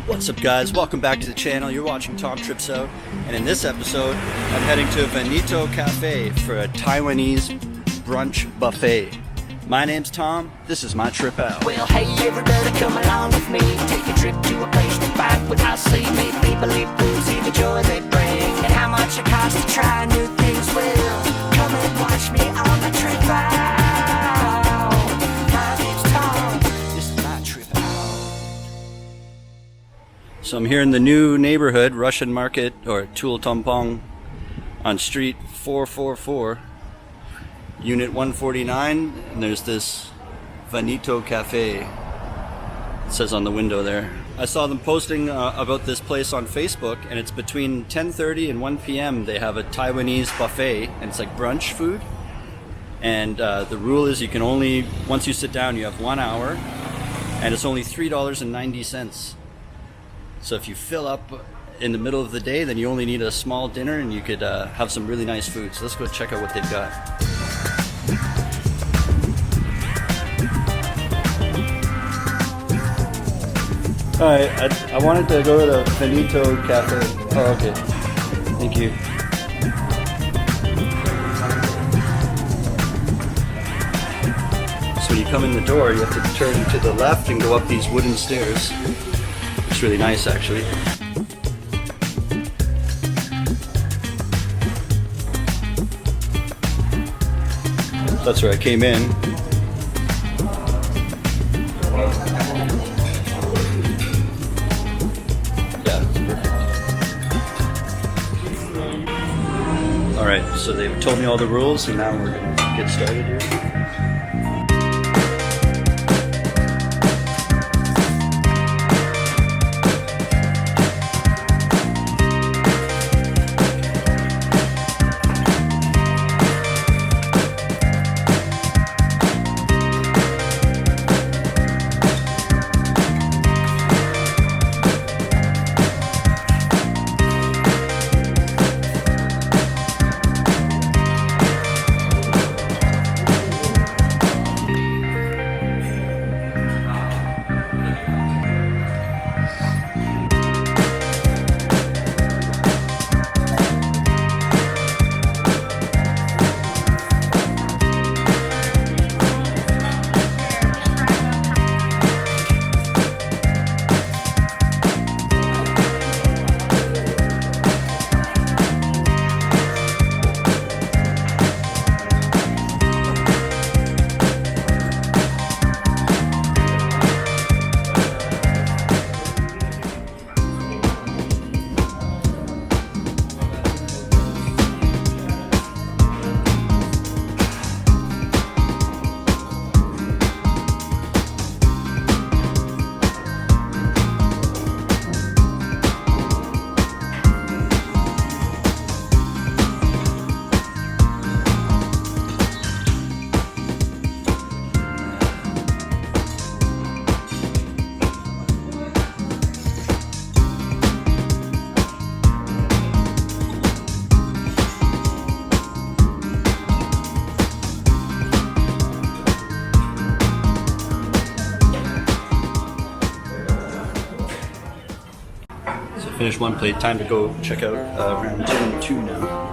What's up guys, welcome back to the channel. You're watching Tom Trips Out, and in this episode I'm heading to Veneto Cafe for a Taiwanese brunch buffet. My name's Tom, this is my trip out. Well, hey everybody, come along with me. Take a trip to a place to fight without sea. Make people eat food, see the joy they bring, and how much it costs to try new things. Well, come and watch me on the trip out. My name's Tom, this is my trip out. So I'm here in the new neighborhood, Russian Market, or Tul Tompong, on street 444. Unit 149, and there's this Veneto Cafe. It says on the window there. I saw them posting about this place on Facebook, and it's between 10:30 and 1 p.m. They have a Taiwanese buffet, and it's like brunch food. And the rule is you can only, once you sit down, you have 1 hour, and it's only $3.90. So if you fill up in the middle of the day, then you only need a small dinner, and you could have some really nice food. So let's go check out what they've got. Alright, I wanted to go to Veneto Cafe. Oh, okay. Thank you. So when you come in the door, you have to turn to the left and go up these wooden stairs. It's really nice, actually. That's where I came in. Alright, so they've told me all the rules, and now we're going to get started here. Finish one plate, time to go check out round 2 now.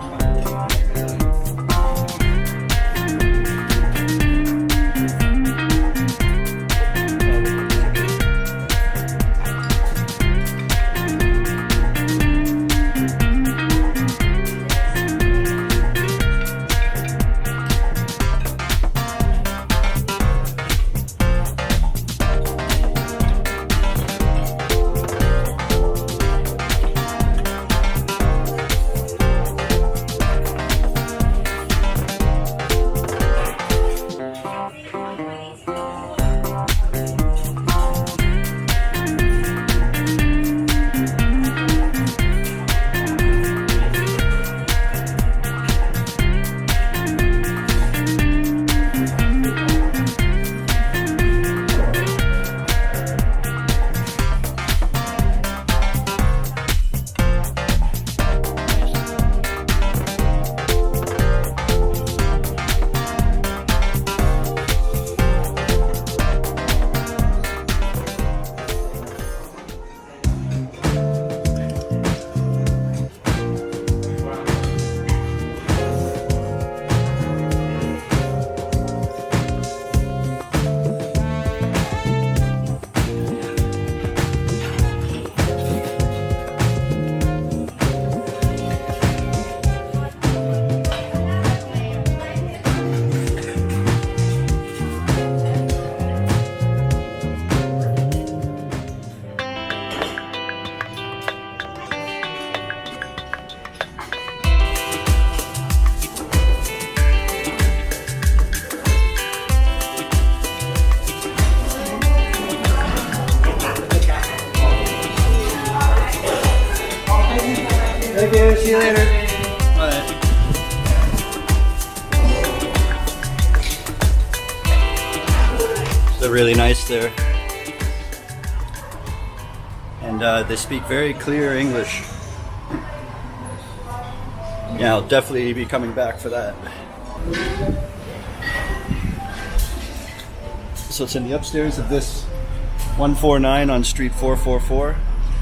Thank you. See you later. Bye. They're really nice there. And they speak very clear English. Yeah, I'll definitely be coming back for that. So it's in the upstairs of this 149 on Street 444.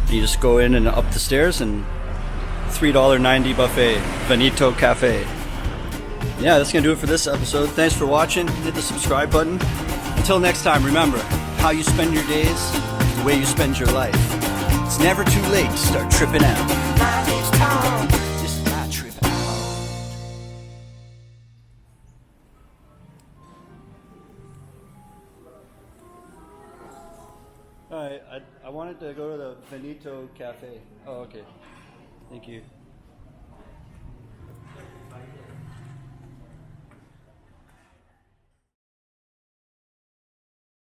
You just go in and up the stairs and $3.90 buffet, Veneto Cafe. Yeah, that's gonna do it for this episode. Thanks for watching. Hit the subscribe button. Until next time, remember, how you spend your days is the way you spend your life. It's never too late to start tripping out. Life is tall, just not tripping out. Alright, I wanted to go to the Veneto Cafe. Oh, okay. Thank you.